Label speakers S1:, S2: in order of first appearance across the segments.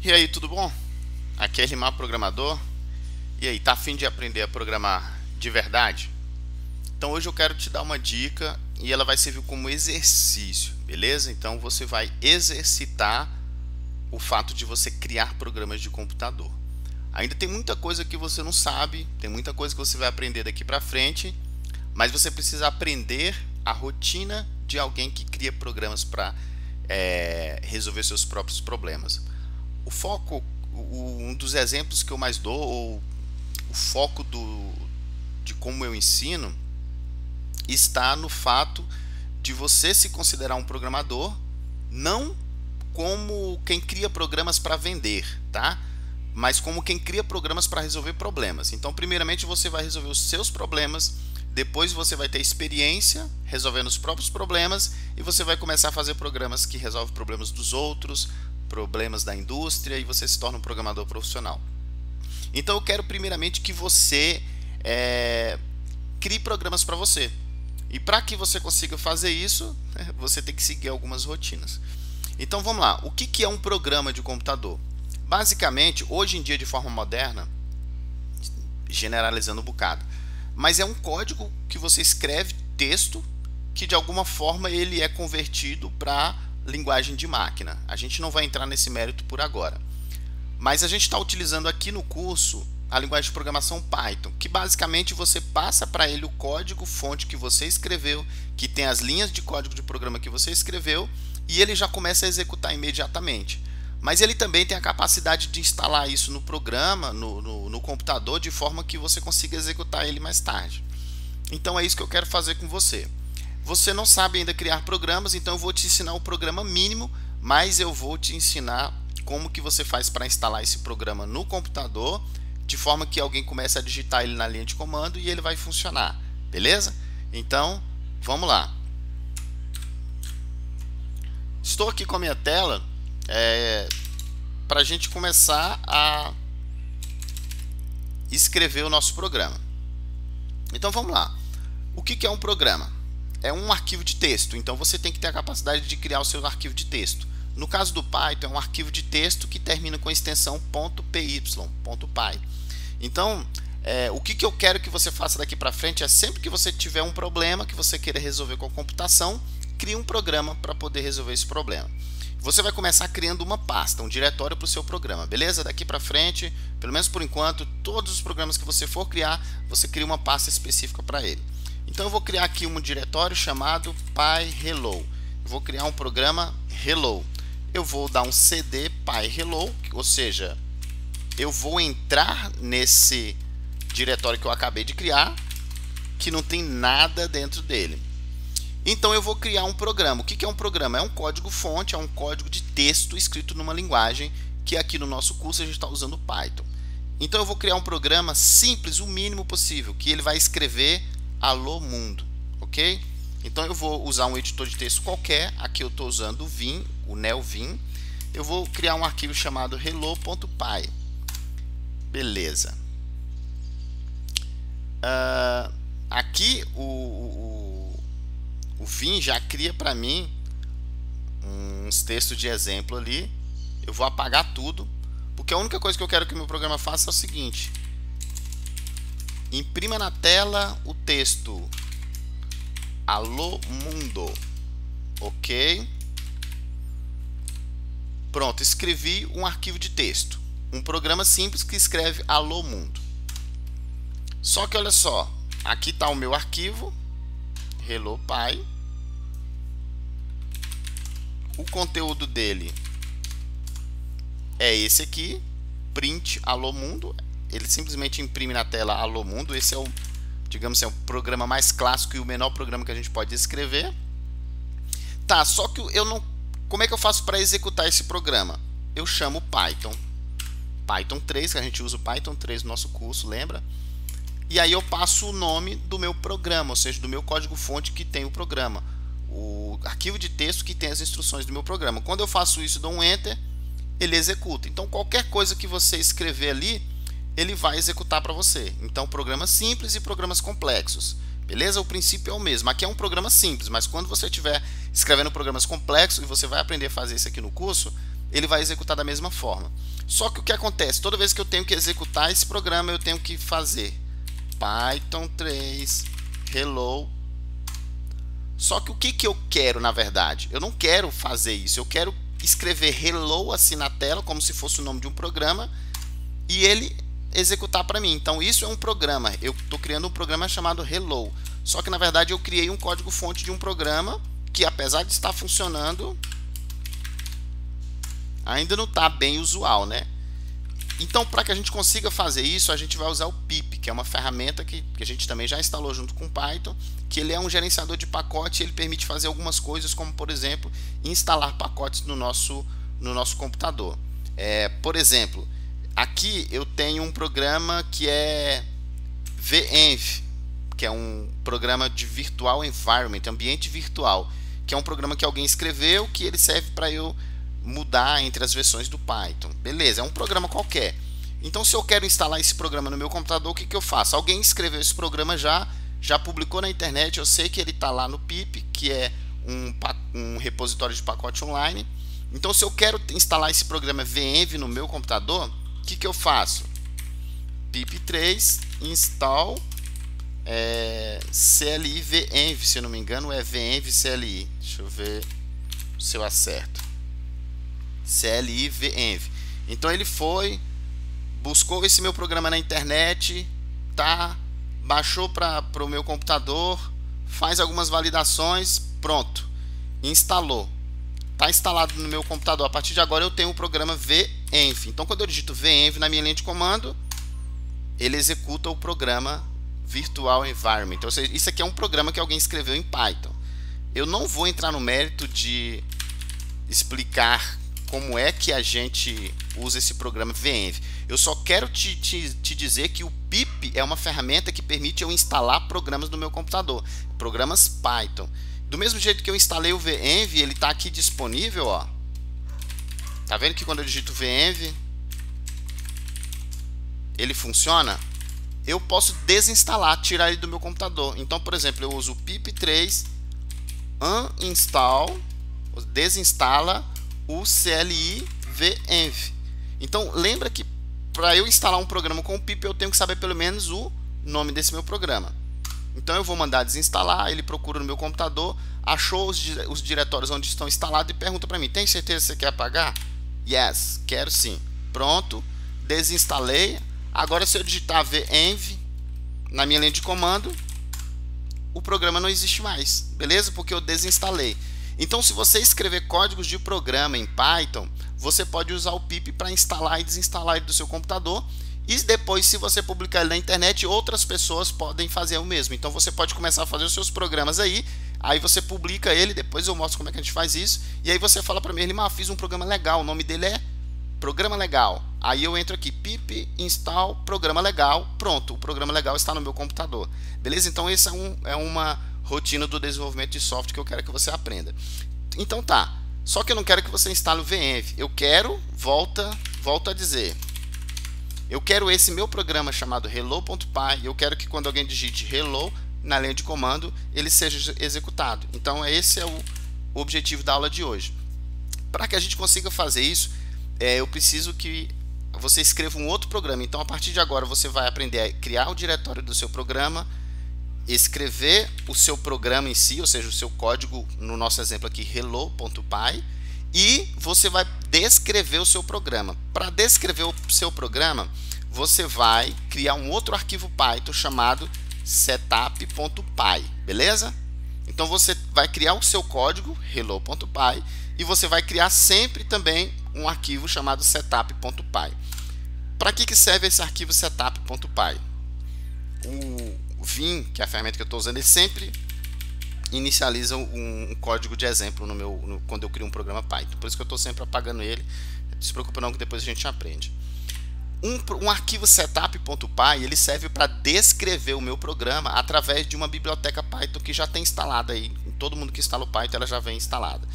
S1: E aí, tudo bom? Aqui é Rimar Programador. E aí, tá a fim de aprender a programar de verdade? Então hoje eu quero te dar uma dica e ela vai servir como exercício, beleza? Então você vai exercitar o fato de você criar programas de computador. Ainda tem muita coisa que você não sabe, tem muita coisa que você vai aprender daqui pra frente, mas você precisa aprender a rotina de alguém que cria programas para resolver seus próprios problemas. O foco, um dos exemplos que eu mais dou, ou o foco de como eu ensino, está no fato de você se considerar um programador, não como quem cria programas para vender, tá? Mas como quem cria programas para resolver problemas. Então, primeiramente você vai resolver os seus problemas, depois você vai ter experiência resolvendo os próprios problemas e você vai começar a fazer programas que resolvem problemas dos outros, problemas da indústria, e você se torna um programador profissional. Então eu quero primeiramente que você crie programas para você. E para que você consiga fazer isso, você tem que seguir algumas rotinas. Então vamos lá, o que é um programa de computador? Basicamente, hoje em dia, de forma moderna, generalizando um bocado, mas é um código que você escreve texto que de alguma forma ele é convertido para linguagem de máquina. A gente não vai entrar nesse mérito por agora, mas a gente está utilizando aqui no curso a linguagem de programação Python, que basicamente você passa para ele o código fonte que você escreveu, que tem as linhas de código de programa que você escreveu, e ele já começa a executar imediatamente. Mas ele também tem a capacidade de instalar isso no programa, no computador, de forma que você consiga executar ele mais tarde. Então é isso que eu quero fazer com você. Você não sabe ainda criar programas, então eu vou te ensinar o programa mínimo, mas eu vou te ensinar como que você faz para instalar esse programa no computador, de forma que alguém comece a digitar ele na linha de comando e ele vai funcionar, beleza? Então, vamos lá. Estou aqui com a minha tela para a gente começar a escrever o nosso programa. Então vamos lá. O que é um programa? É um arquivo de texto, então você tem que ter a capacidade de criar o seu arquivo de texto. No caso do Python, é um arquivo de texto que termina com a extensão .py, .py. Então, o que eu quero que você faça daqui para frente é, sempre que você tiver um problema que você queira resolver com a computação, crie um programa para poder resolver esse problema. Você vai começar criando uma pasta, um diretório para o seu programa, beleza? Daqui para frente, pelo menos por enquanto, todos os programas que você for criar, você cria uma pasta específica para ele. Então eu vou criar aqui um diretório chamado PyHello. Eu vou criar um programa Hello. Eu vou dar um cd PyHello, ou seja, eu vou entrar nesse diretório que eu acabei de criar, que não tem nada dentro dele. Então eu vou criar um programa. O que é um programa? É um código fonte, é um código de texto escrito numa linguagem que aqui no nosso curso a gente está usando Python. Então eu vou criar um programa simples, o mínimo possível, que ele vai escrever Alô Mundo, ok? Então eu vou usar um editor de texto qualquer. Aqui eu estou usando o Vim, o NeoVim. Eu vou criar um arquivo chamado hello.py. Beleza. Aqui o Vim já cria para mim uns textos de exemplo ali. Eu vou apagar tudo, porque a única coisa que eu quero que o meu programa faça é o seguinte: imprima na tela o texto Alô Mundo, ok? Pronto, escrevi um arquivo de texto, um programa simples que escreve Alô Mundo. Só que olha só, aqui está o meu arquivo hello.py. O conteúdo dele é esse aqui, print Alô Mundo. Ele simplesmente imprime na tela Alô Mundo. Esse é o, digamos, é o programa mais clássico e o menor programa que a gente pode escrever. Tá, só que eu não... Como é que eu faço para executar esse programa? Eu chamo Python 3, que a gente usa o Python 3 no nosso curso, lembra? E aí eu passo o nome do meu programa, ou seja, do meu código-fonte que tem o programa, o arquivo de texto que tem as instruções do meu programa. Quando eu faço isso e dou um Enter, ele executa. Então qualquer coisa que você escrever ali, ele vai executar para você. Então programas simples e programas complexos. Beleza? O princípio é o mesmo. Aqui é um programa simples, mas quando você estiver escrevendo programas complexos, e você vai aprender a fazer isso aqui no curso, ele vai executar da mesma forma. Só que o que acontece? Toda vez que eu tenho que executar esse programa, eu tenho que fazer Python 3 hello. Só que o que eu quero, na verdade? Eu não quero fazer isso. Eu quero escrever hello assim na tela, como se fosse o nome de um programa, e ele executar para mim. Então isso é um programa. Eu estou criando um programa chamado hello. Só que na verdade eu criei um código fonte de um programa que, apesar de estar funcionando, ainda não está bem usual, né? Então, para que a gente consiga fazer isso, a gente vai usar o pip, que é uma ferramenta que a gente também já instalou junto com o Python, que ele é um gerenciador de pacote e ele permite fazer algumas coisas, como, por exemplo, instalar pacotes no nosso computador. Por exemplo, aqui eu tenho um programa que é venv, que é um programa de virtual environment, ambiente virtual, que é um programa que alguém escreveu, que ele serve para eu mudar entre as versões do Python. Beleza, é um programa qualquer. Então, se eu quero instalar esse programa no meu computador, o que eu faço? Alguém escreveu esse programa já publicou na internet, eu sei que ele está lá no pip, que é um repositório de pacote online. Então, se eu quero instalar esse programa venv no meu computador, o que eu faço? pip3 install CLI venv, se eu não me engano é venv CLI. Deixa eu ver se eu acerto. CLI venv. Então ele foi, buscou esse meu programa na internet, baixou para o meu computador, faz algumas validações, pronto, instalou. Está instalado no meu computador. A partir de agora eu tenho o programa venv. Então quando eu digito venv na minha linha de comando, ele executa o programa Virtual Environment. Então isso aqui é um programa que alguém escreveu em Python. Eu não vou entrar no mérito de explicar como é que a gente usa esse programa venv. Eu só quero te dizer que o pip é uma ferramenta que permite eu instalar programas no meu computador, programas Python. Do mesmo jeito que eu instalei o venv, ele está aqui disponível, ó. Tá vendo que quando eu digito venv, ele funciona? Eu posso desinstalar, tirar ele do meu computador. Então, por exemplo, eu uso o pip3 uninstall, desinstala o CLI venv. Então lembra que para eu instalar um programa com o pip eu tenho que saber pelo menos o nome desse meu programa. Então eu vou mandar desinstalar, ele procura no meu computador, achou os diretórios onde estão instalados e pergunta para mim: tem certeza que você quer apagar? Yes, quero sim. Pronto, desinstalei. Agora se eu digitar venv na minha linha de comando, o programa não existe mais, beleza? Porque eu desinstalei. Então, se você escrever códigos de programa em Python, você pode usar o pip para instalar e desinstalar ele do seu computador. E depois, se você publicar ele na internet, outras pessoas podem fazer o mesmo. Então, você pode começar a fazer os seus programas aí você publica ele, depois eu mostro como é que a gente faz isso. E aí você fala para mim: Elimar, fiz um programa legal, o nome dele é Programa Legal. Aí eu entro aqui, pip install Programa Legal, pronto, o Programa Legal está no meu computador. Beleza? Então, essa é uma rotina do desenvolvimento de software que eu quero que você aprenda. Então tá, só que eu não quero que você instale o venv. Eu quero, volto a dizer, eu quero esse meu programa chamado hello.py. Eu quero que quando alguém digite hello na linha de comando, ele seja executado. Então esse é o objetivo da aula de hoje. Para que a gente consiga fazer isso, eu preciso que você escreva um outro programa. Então a partir de agora você vai aprender a criar o diretório do seu programa, escrever o seu programa em si, ou seja, o seu código, no nosso exemplo aqui, hello.py, e você vai descrever o seu programa. Para descrever o seu programa, você vai criar um outro arquivo Python chamado setup.py, beleza? Então você vai criar o seu código, hello.py, e você vai criar sempre também um arquivo chamado setup.py. Para que serve esse arquivo setup.py? O Vim, que é a ferramenta que eu estou usando, ele sempre inicializa um código de exemplo quando eu crio um programa Python. Por isso que eu estou sempre apagando ele. Não se preocupe não, que depois a gente aprende. Um arquivo setup.py, ele serve para descrever o meu programa através de uma biblioteca Python que já tem instalada aí. Todo mundo que instala o Python, ela já vem instalada.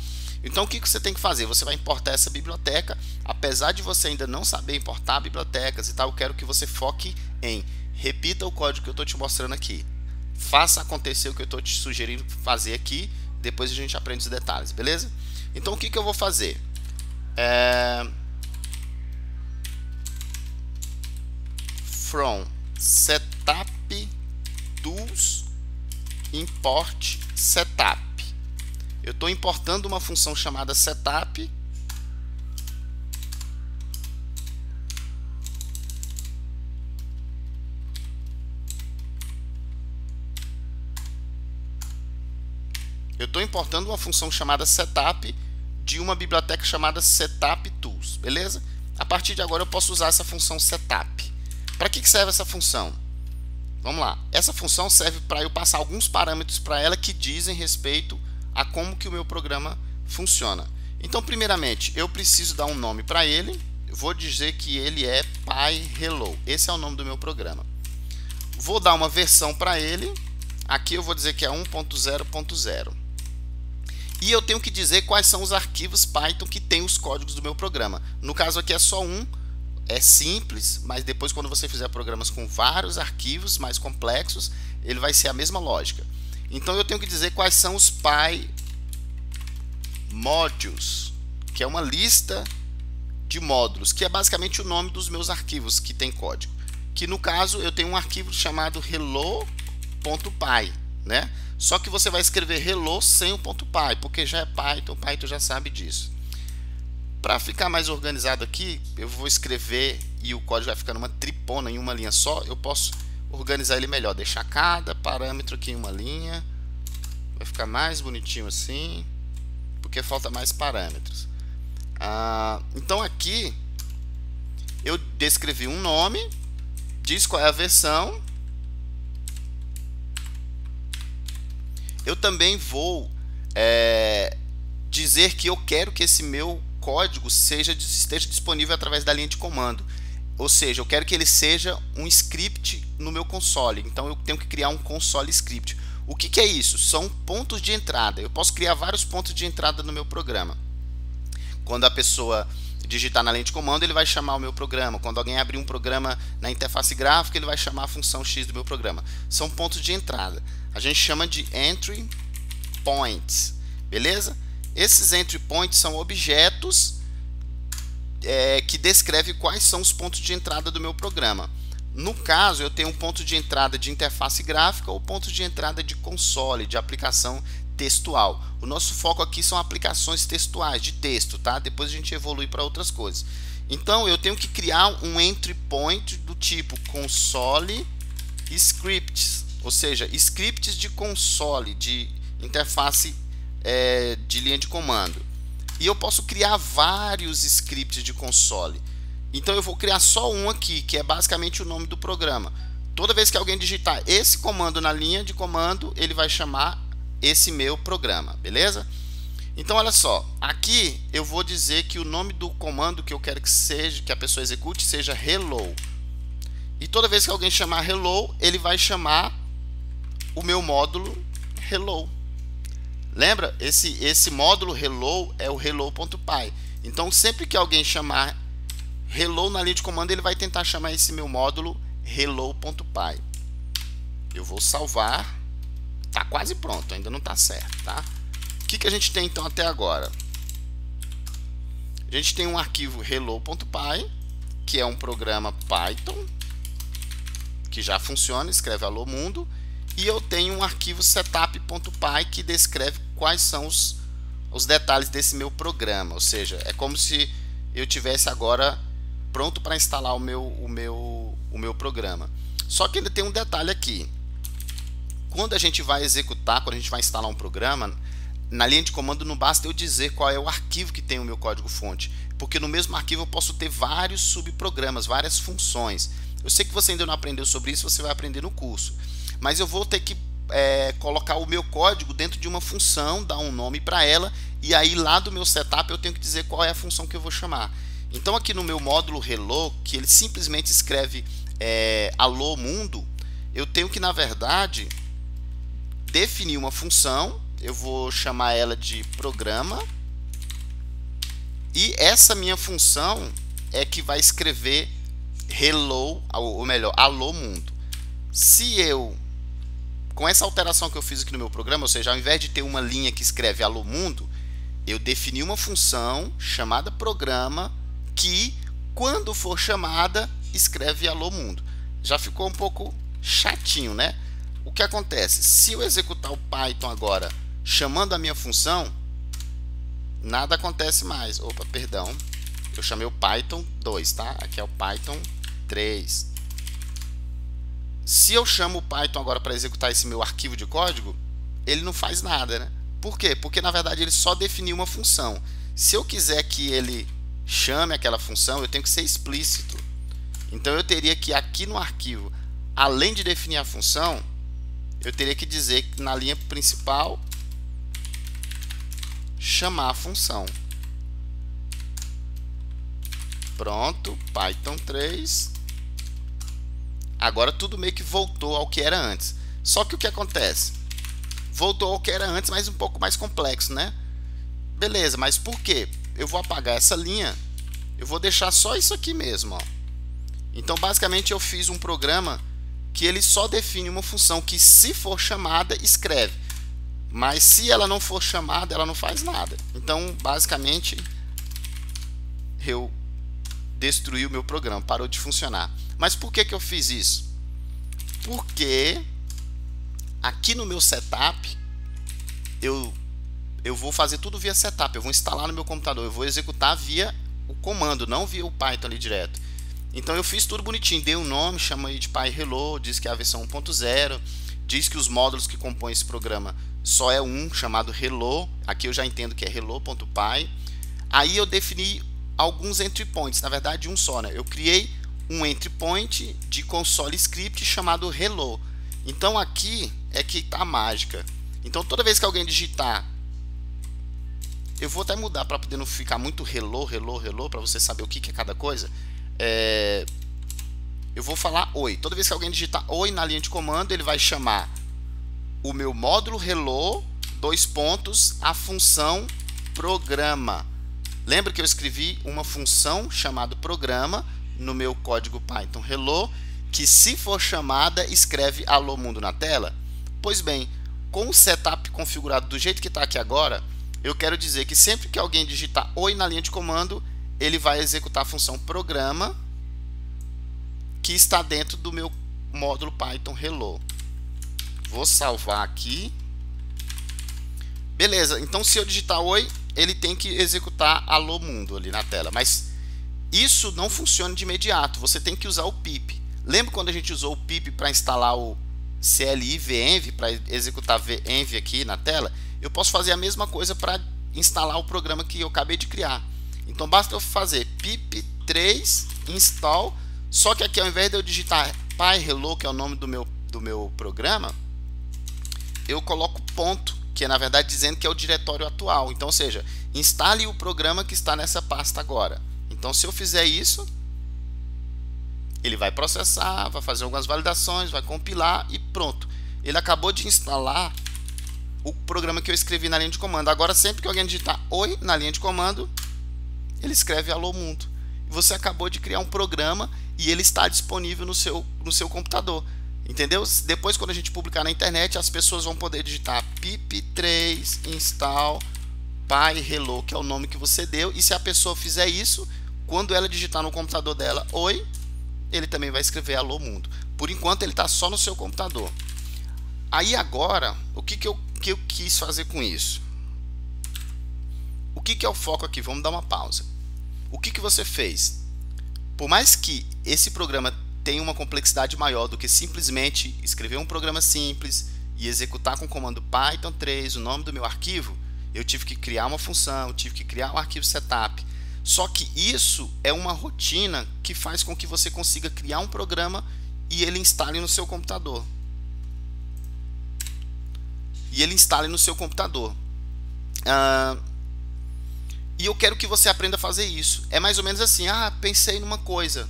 S1: Então o que você tem que fazer? Você vai importar essa biblioteca. Apesar de você ainda não saber importar bibliotecas e tal, eu quero que você foque em repita o código que eu estou te mostrando aqui. Faça acontecer o que eu estou te sugerindo fazer aqui. Depois a gente aprende os detalhes, beleza? Então o que eu vou fazer? from setup tools import setup. Eu estou importando uma função chamada setup. Eu estou importando uma função chamada setup de uma biblioteca chamada setup tools, beleza? A partir de agora eu posso usar essa função setup. Para que serve essa função? Vamos lá. Essa função serve para eu passar alguns parâmetros para ela que dizem respeito a como que o meu programa funciona. Então, primeiramente, eu preciso dar um nome para ele. Eu vou dizer que ele é PyHello. Esse é o nome do meu programa. Vou dar uma versão para ele. Aqui eu vou dizer que é 1.0.0. E eu tenho que dizer quais são os arquivos Python que tem os códigos do meu programa. No caso aqui é só um. É simples, mas depois quando você fizer programas com vários arquivos mais complexos, ele vai ser a mesma lógica. Então eu tenho que dizer quais são os PyModules, que é uma lista de módulos, que é basicamente o nome dos meus arquivos que tem código. Que no caso eu tenho um arquivo chamado hello.py, né? Só que você vai escrever hello sem o .py, porque já é Python, Python já sabe disso. Para ficar mais organizado aqui, eu vou escrever e o código vai ficar numa tripona em uma linha só. Eu posso organizar ele melhor, deixar cada parâmetro aqui em uma linha. Vai ficar mais bonitinho assim, porque falta mais parâmetros. Então aqui eu descrevi um nome, diz qual é a versão. Eu também vou dizer que eu quero que esse meu código esteja disponível através da linha de comando. Ou seja, eu quero que ele seja um script no meu console. Então eu tenho que criar um console script. O que é isso? São pontos de entrada. Eu posso criar vários pontos de entrada no meu programa. Quando a pessoa digitar na linha de comando, ele vai chamar o meu programa. Quando alguém abrir um programa na interface gráfica, ele vai chamar a função X do meu programa. São pontos de entrada. A gente chama de entry points. Beleza? Esses entry points são objetos que descrevem quais são os pontos de entrada do meu programa. No caso, eu tenho um ponto de entrada de interface gráfica ou ponto de entrada de console, de aplicação textual. O nosso foco aqui são aplicações textuais, de texto, tá? Depois a gente evolui para outras coisas. Então, eu tenho que criar um entry point do tipo console scripts, ou seja, scripts de console, de interface de linha de comando. E eu posso criar vários scripts de console. Então eu vou criar só um aqui, que é basicamente o nome do programa. Toda vez que alguém digitar esse comando na linha de comando, ele vai chamar esse meu programa, beleza? Então olha só, aqui eu vou dizer que o nome do comando que eu quero que a pessoa execute seja hello. E toda vez que alguém chamar hello, ele vai chamar o meu módulo hello. Lembra? Esse módulo hello é o hello.py. Então sempre que alguém chamar hello na linha de comando, ele vai tentar chamar esse meu módulo hello.py. Eu vou salvar. Tá quase pronto, ainda não está certo, tá? O que a gente tem então até agora? A gente tem um arquivo hello.py, que é um programa Python que já funciona, escreve alô mundo. E eu tenho um arquivo setup.py que descreve quais são os detalhes desse meu programa. Ou seja, é como se eu tivesse agora pronto para instalar o meu programa. Só que ainda tem um detalhe aqui. Quando a gente vai executar, quando a gente vai instalar um programa, na linha de comando não basta eu dizer qual é o arquivo que tem o meu código-fonte. Porque no mesmo arquivo eu posso ter vários subprogramas, várias funções. Eu sei que você ainda não aprendeu sobre isso, você vai aprender no curso. Mas eu vou ter que colocar o meu código dentro de uma função, dar um nome para ela, e aí lá do meu setup eu tenho que dizer qual é a função que eu vou chamar. Então aqui no meu módulo hello, que ele simplesmente escreve alô mundo, eu tenho que na verdade definir uma função, eu vou chamar ela de programa, e essa minha função é que vai escrever hello, ou melhor, alô mundo. Se eu, com essa alteração que eu fiz aqui no meu programa, ou seja, ao invés de ter uma linha que escreve alô mundo, Eu defini uma função chamada programa que, quando for chamada, escreve alô mundo. Já ficou um pouco chatinho, né? O que acontece? Se eu executar o Python agora chamando a minha função, nada acontece mais. Opa, perdão. Eu chamei o Python 2, tá? Aqui é o Python 3. Se eu chamo o Python agora para executar esse meu arquivo de código, ele não faz nada, né? Por quê? Porque na verdade ele só definiu uma função. Se eu quiser que ele chame aquela função, eu tenho que ser explícito. Então eu teria que aqui no arquivo, além de definir a função, eu teria que dizer que na linha principal chamar a função. Pronto, Python 3. Agora tudo meio que voltou ao que era antes. Só que o que acontece? Voltou ao que era antes, mas um pouco mais complexo, né? Beleza, mas por quê? Eu vou apagar essa linha, eu vou deixar só isso aqui mesmo, ó. Então basicamente eu fiz um programa que ele só define uma função que, se for chamada, escreve, mas se ela não for chamada, ela não faz nada. Então basicamente eu destruí o meu programa, parou de funcionar. Mas por que eu fiz isso? Porque aqui no meu setup eu vou fazer tudo via setup, eu vou instalar no meu computador, eu vou executar via o comando, não via o Python ali direto. Então eu fiz tudo bonitinho, dei um nome, chamei de PyHello, diz que é a versão 1.0, diz que os módulos que compõem esse programa só é um, chamado Hello, aqui eu já entendo que é hello.py. Aí eu defini alguns entry points, na verdade um só, né? Eu criei um entry point de console script chamado Hello. Então aqui é que está a mágica. Então toda vez que alguém digitar, eu vou até mudar para poder não ficar muito hello, para você saber o que é cada coisa. Eu vou falar oi. Toda vez que alguém digitar oi na linha de comando, ele vai chamar o meu módulo hello, dois pontos, a função programa. Lembra que eu escrevi uma função chamada programa no meu código Python hello, que, se for chamada, escreve alô mundo na tela? Pois bem, com o setup configurado do jeito que está aqui agora, eu quero dizer que sempre que alguém digitar oi na linha de comando, ele vai executar a função programa que está dentro do meu módulo Python hello. Vou salvar aqui. Beleza, então se eu digitar oi, ele tem que executar alô mundo ali na tela. Mas isso não funciona de imediato, você tem que usar o pip. Lembra quando a gente usou o pip para instalar o CLI venv, para executar venv aqui na tela? Eu posso fazer a mesma coisa para instalar o programa que eu acabei de criar. Então basta eu fazer pip3 install, só que aqui, ao invés de eu digitar PyHello, que é o nome do meu programa, eu coloco ponto, que é na verdade dizendo que é o diretório atual. Então, ou seja, instale o programa que está nessa pasta agora. Então, se eu fizer isso, ele vai processar, vai fazer algumas validações, vai compilar e pronto. Ele acabou de instalar o programa que eu escrevi na linha de comando. Agora, sempre que alguém digitar oi na linha de comando, ele escreve alô mundo. Você acabou de criar um programa e ele está disponível no seu computador. Entendeu? Depois, quando a gente publicar na internet, as pessoas vão poder digitar pip3 install PyHello, que é o nome que você deu. E se a pessoa fizer isso, quando ela digitar no computador dela oi, ele também vai escrever alô mundo. Por enquanto ele está só no seu computador. Aí agora, o que eu quis fazer com isso? O que é o foco aqui? Vamos dar uma pausa. O que você fez? Por mais que esse programa tenha uma complexidade maior do que simplesmente escrever um programa simples e executar com o comando Python 3 o nome do meu arquivo, eu tive que criar uma função, tive que criar um arquivo setup. Só que isso é uma rotina que faz com que você consiga criar um programa e ele instale no seu computador. E eu quero que você aprenda a fazer isso. É mais ou menos assim: pensei numa coisa,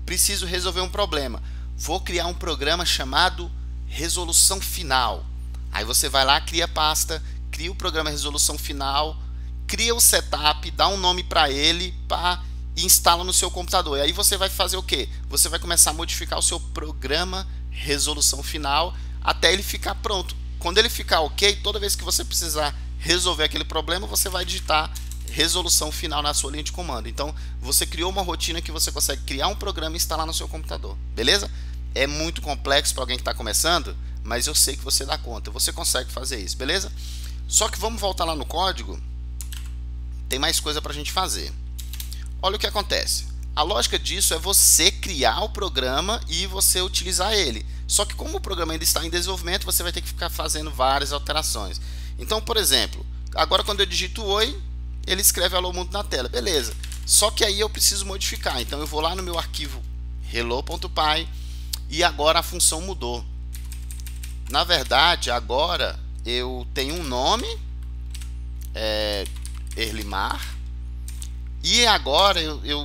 S1: preciso resolver um problema, vou criar um programa chamado resolução final. Aí você vai lá, cria a pasta, cria o programa resolução final, cria o setup, dá um nome para ele, e instala no seu computador. E aí você vai fazer o quê? Você vai começar a modificar o seu programa resolução final até ele ficar pronto. Quando ele ficar ok, toda vez que você precisar resolver aquele problema, você vai digitar resolução final na sua linha de comando. Então, você criou uma rotina que você consegue criar um programa e instalar no seu computador, beleza? É muito complexo para alguém que está começando, mas eu sei que você dá conta, você consegue fazer isso, beleza? Só que vamos voltar lá no código, tem mais coisa para a gente fazer. Olha o que acontece. A lógica disso é você criar o programa e você utilizar ele. Só que como o programa ainda está em desenvolvimento, você vai ter que ficar fazendo várias alterações. Então, por exemplo, agora quando eu digito oi, ele escreve alô mundo na tela, beleza. Só que aí eu preciso modificar, então eu vou lá no meu arquivo hello.py e agora a função mudou. Na verdade, agora eu tenho um nome, Erlimar, e agora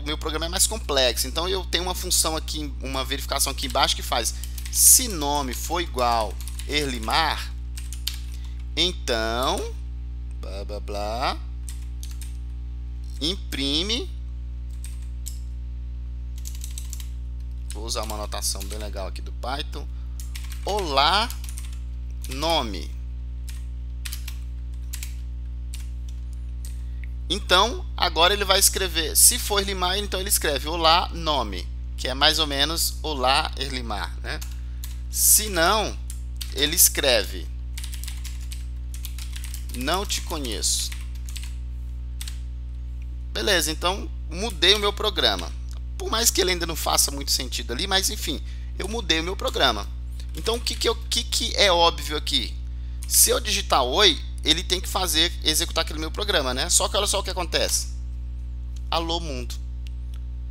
S1: meu programa é mais complexo, então eu tenho uma função aqui, uma verificação aqui embaixo que faz, se nome for igual Erlimar, então, blá blá blá, imprime, vou usar uma anotação bem legal aqui do Python, olá nome. Então agora ele vai escrever, se for Erlimar, então ele escreve olá nome, que é mais ou menos olá Erlimar, né? Se não, ele escreve não te conheço. Beleza, então mudei o meu programa. Por mais que ele ainda não faça muito sentido ali, mas enfim, eu mudei o meu programa. Então o que é óbvio aqui? Se eu digitar oi, ele tem que executar aquele meu programa, né? Só que olha só o que acontece. Alô mundo.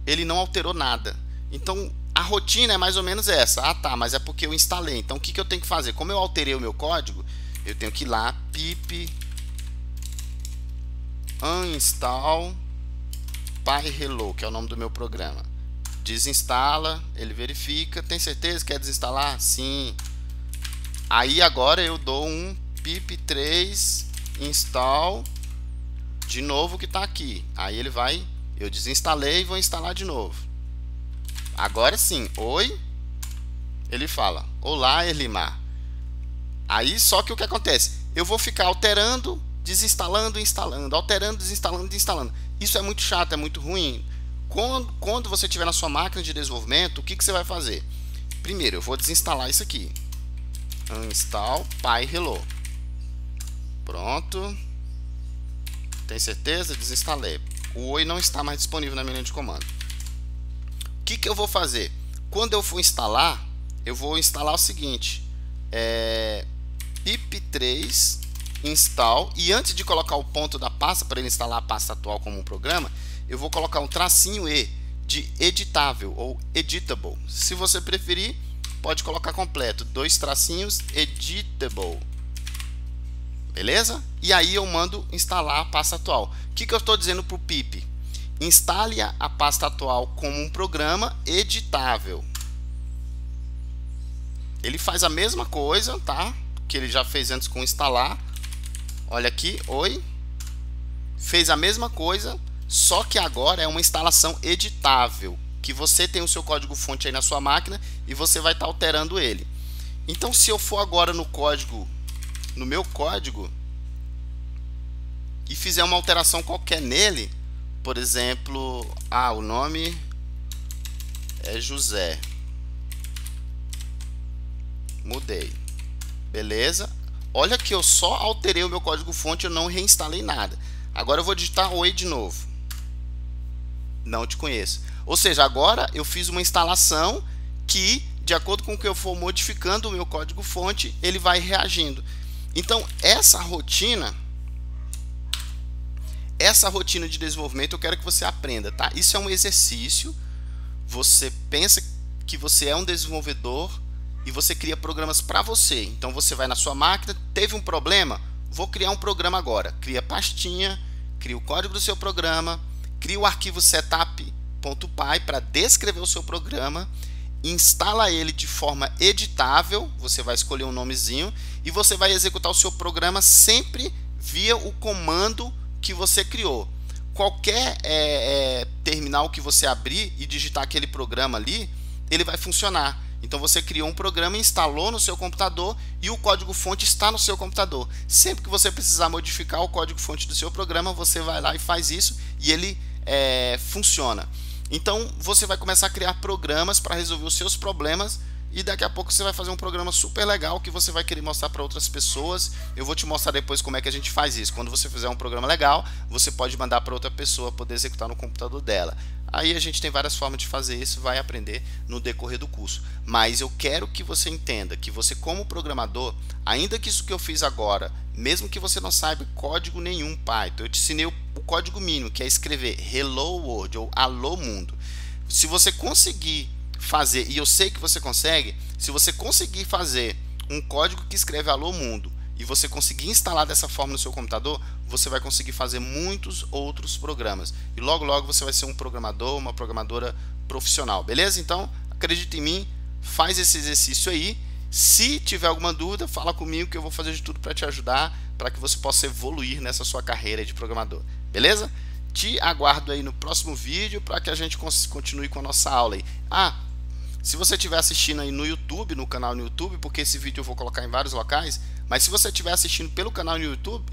S1: Ele não alterou nada. Então a rotina é mais ou menos essa. Ah tá, mas é porque eu instalei. Então o que eu tenho que fazer? Como eu alterei o meu código, eu tenho que ir lá, pip uninstall pyhello, que é o nome do meu programa. Desinstala, ele verifica, tem certeza que quer desinstalar? Sim. Aí agora eu dou um pip3 install de novo que está aqui. Aí ele vai, eu desinstalei e vou instalar de novo. Agora sim, oi. Ele fala, olá Erlimar. Aí só que o que acontece? Eu vou ficar alterando, desinstalando, instalando, alterando, desinstalando, instalando. Isso é muito chato, é muito ruim. Quando você estiver na sua máquina de desenvolvimento, o que você vai fazer? Primeiro, eu vou desinstalar isso aqui. Uninstall pyhello. Pronto. Tem certeza? Desinstalei. O oi não está mais disponível na minha linha de comando. O que eu vou fazer? Quando eu for instalar, eu vou instalar o seguinte. pip3 install, e antes de colocar o ponto da pasta para ele instalar a pasta atual como um programa, eu vou colocar um tracinho E de editável ou editable. Se você preferir, pode colocar completo, 2 tracinhos editable. Beleza? E aí eu mando instalar a pasta atual. O que eu estou dizendo para o pip? Instale a pasta atual como um programa editável. Ele faz a mesma coisa, tá? Que ele já fez antes com instalar. Olha aqui, oi. Fez a mesma coisa, só que agora é uma instalação editável, que você tem o seu código fonte aí na sua máquina e você vai estar alterando ele. Então, se eu for agora no meu código e fizer uma alteração qualquer nele, por exemplo, o nome é José. Mudei. Beleza? Olha que eu só alterei o meu código fonte, eu não reinstalei nada. Agora eu vou digitar oi de novo. Não te conheço. Ou seja, agora eu fiz uma instalação que, de acordo com o que eu for modificando o meu código fonte, ele vai reagindo. Então, essa rotina de desenvolvimento eu quero que você aprenda, tá? Isso é um exercício. Você pensa que você é um desenvolvedor e você cria programas para você. Então você vai na sua máquina, teve um problema, vou criar um programa agora. Cria pastinha, cria o código do seu programa, cria o arquivo setup.py para descrever o seu programa, instala ele de forma editável, você vai escolher um nomezinho e você vai executar o seu programa sempre via o comando que você criou. Qualquer terminal que você abrir e digitar aquele programa ali, ele vai funcionar. Então você criou um programa, instalou no seu computador e o código-fonte está no seu computador. Sempre que você precisar modificar o código-fonte do seu programa, você vai lá e faz isso e ele funciona. Então você vai começar a criar programas para resolver os seus problemas e daqui a pouco você vai fazer um programa super legal que você vai querer mostrar para outras pessoas. Eu vou te mostrar depois como é que a gente faz isso. Quando você fizer um programa legal, você pode mandar para outra pessoa poder executar no computador dela. Aí a gente tem várias formas de fazer isso, vai aprender no decorrer do curso. Mas eu quero que você entenda que você, como programador, ainda que isso que eu fiz agora, mesmo que você não saiba código nenhum Python, eu te ensinei o código mínimo, que é escrever Hello World ou Alô Mundo. Se você conseguir fazer, e eu sei que você consegue, se você conseguir fazer um código que escreve Alô Mundo e você conseguir instalar dessa forma no seu computador, você vai conseguir fazer muitos outros programas. E logo logo você vai ser um programador, uma programadora profissional, beleza? Então, acredita em mim, faz esse exercício aí. Se tiver alguma dúvida, fala comigo que eu vou fazer de tudo para te ajudar, para que você possa evoluir nessa sua carreira de programador, beleza? Te aguardo aí no próximo vídeo para que a gente continue com a nossa aula aí. Se você estiver assistindo aí no YouTube, no canal no YouTube, porque esse vídeo eu vou colocar em vários locais, mas se você estiver assistindo pelo canal no YouTube,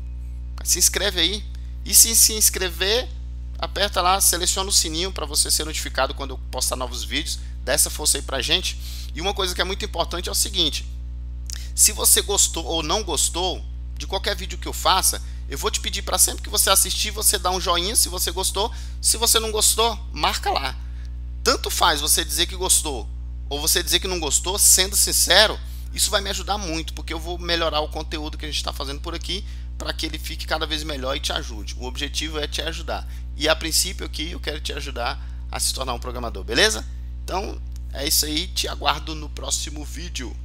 S1: se inscreve aí. E se inscrever, aperta lá, seleciona o sininho para você ser notificado quando eu postar novos vídeos. Dá essa força aí pra gente. E uma coisa que é muito importante é o seguinte: se você gostou ou não gostou de qualquer vídeo que eu faça, eu vou te pedir para sempre que você assistir, você dar um joinha se você gostou. Se você não gostou, marca lá. Tanto faz você dizer que gostou ou você dizer que não gostou, sendo sincero, isso vai me ajudar muito, porque eu vou melhorar o conteúdo que a gente está fazendo por aqui para que ele fique cada vez melhor e te ajude. O objetivo é te ajudar. E a princípio aqui eu quero te ajudar a se tornar um programador, beleza? Então é isso aí, te aguardo no próximo vídeo.